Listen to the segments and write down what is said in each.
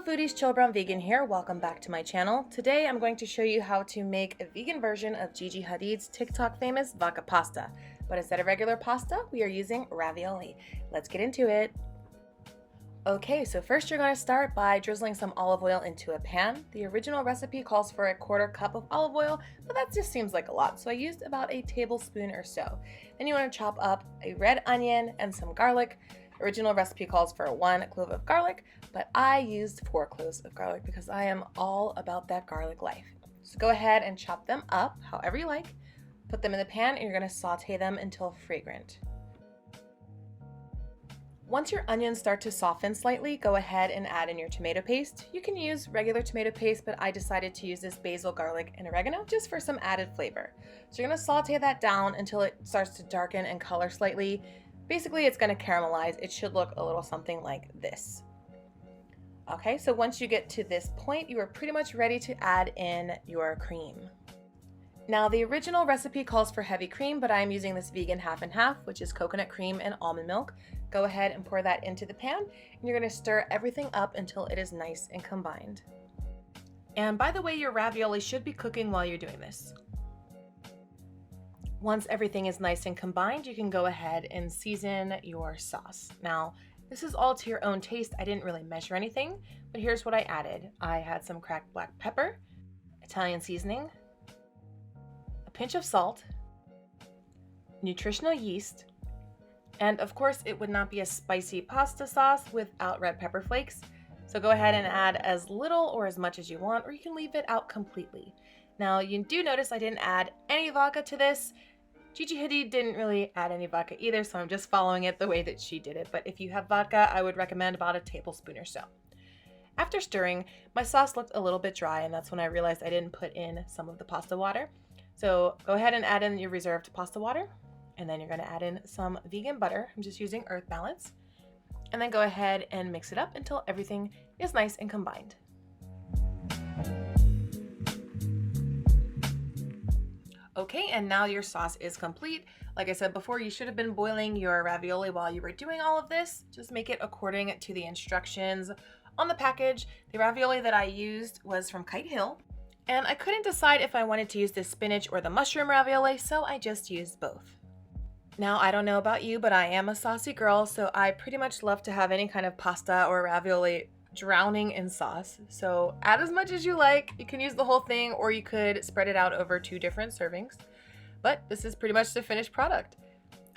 foodies, Chill Brown Vegan here. Welcome back to my channel. Today I'm going to show you how to make a vegan version of Gigi Hadid's TikTok famous vodka pasta. But instead of regular pasta, we are using ravioli. Let's get into it. Okay, so first you're going to start by drizzling some olive oil into a pan. The original recipe calls for a 1/4 cup of olive oil, but that just seems like a lot, so I used about a tablespoon or so. Then you want to chop up a red onion and some garlic. Original recipe calls for 1 clove of garlic, but I used 4 cloves of garlic because I am all about that garlic life. So go ahead and chop them up however you like. Put them in the pan and you're going to saute them until fragrant. Once your onions start to soften slightly, go ahead and add in your tomato paste. You can use regular tomato paste, but I decided to use this basil, garlic, and oregano just for some added flavor. So you're going to saute that down until it starts to darken and color slightly. Basically, it's going to caramelize. It should look a little something like this. Okay, so once you get to this point, you are pretty much ready to add in your cream. Now, the original recipe calls for heavy cream, but I'm using this vegan half and half, which is coconut cream and almond milk. Go ahead and pour that into the pan, and you're going to stir everything up until it is nice and combined. And by the way, your ravioli should be cooking while you're doing this. Once everything is nice and combined, you can go ahead and season your sauce. Now, this is all to your own taste. I didn't really measure anything, but here's what I added. I had some cracked black pepper, Italian seasoning, a pinch of salt, nutritional yeast, and of course, it would not be a spicy pasta sauce without red pepper flakes. So go ahead and add as little or as much as you want, or you can leave it out completely. Now, you do notice I didn't add any vodka to this. Gigi Hadid didn't really add any vodka either, so I'm just following it the way that she did it. But if you have vodka, I would recommend about a tablespoon or so. After stirring, my sauce looked a little bit dry, and that's when I realized I didn't put in some of the pasta water. So go ahead and add in your reserved pasta water, and then you're going to add in some vegan butter. I'm just using Earth Balance. And then go ahead and mix it up until everything is nice and combined. Okay, and now your sauce is complete. Like I said before, you should have been boiling your ravioli while you were doing all of this. Just make it according to the instructions on the package. The ravioli that I used was from Kite, and I couldn't decide if I wanted to use the spinach or the mushroom ravioli, so I just used both. Now, I don't know about you, but I am a saucy girl, so I pretty much love to have any kind of pasta or ravioli drowning in sauce. So add as much as you like. You can use the whole thing, or you could spread it out over 2 different servings. But this is pretty much the finished product.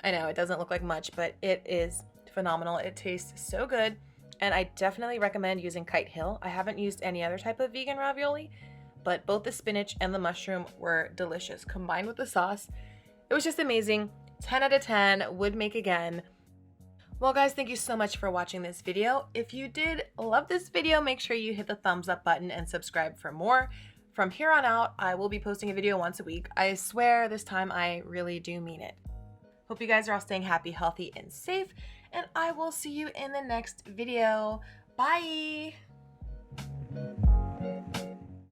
I know it doesn't look like much, but it is phenomenal. It tastes so good, and I definitely recommend using Kite. I haven't used any other type of vegan ravioli, but both the spinach and the mushroom were delicious combined with the sauce. It was just amazing. 10 out of 10, would make again. Well guys, thank you so much for watching this video. If you did love this video, make sure you hit the thumbs up button and subscribe for more. From here on out, I will be posting a video once a week. I swear this time I really do mean it. Hope you guys are all staying happy, healthy, and safe, and I will see you in the next video. Bye!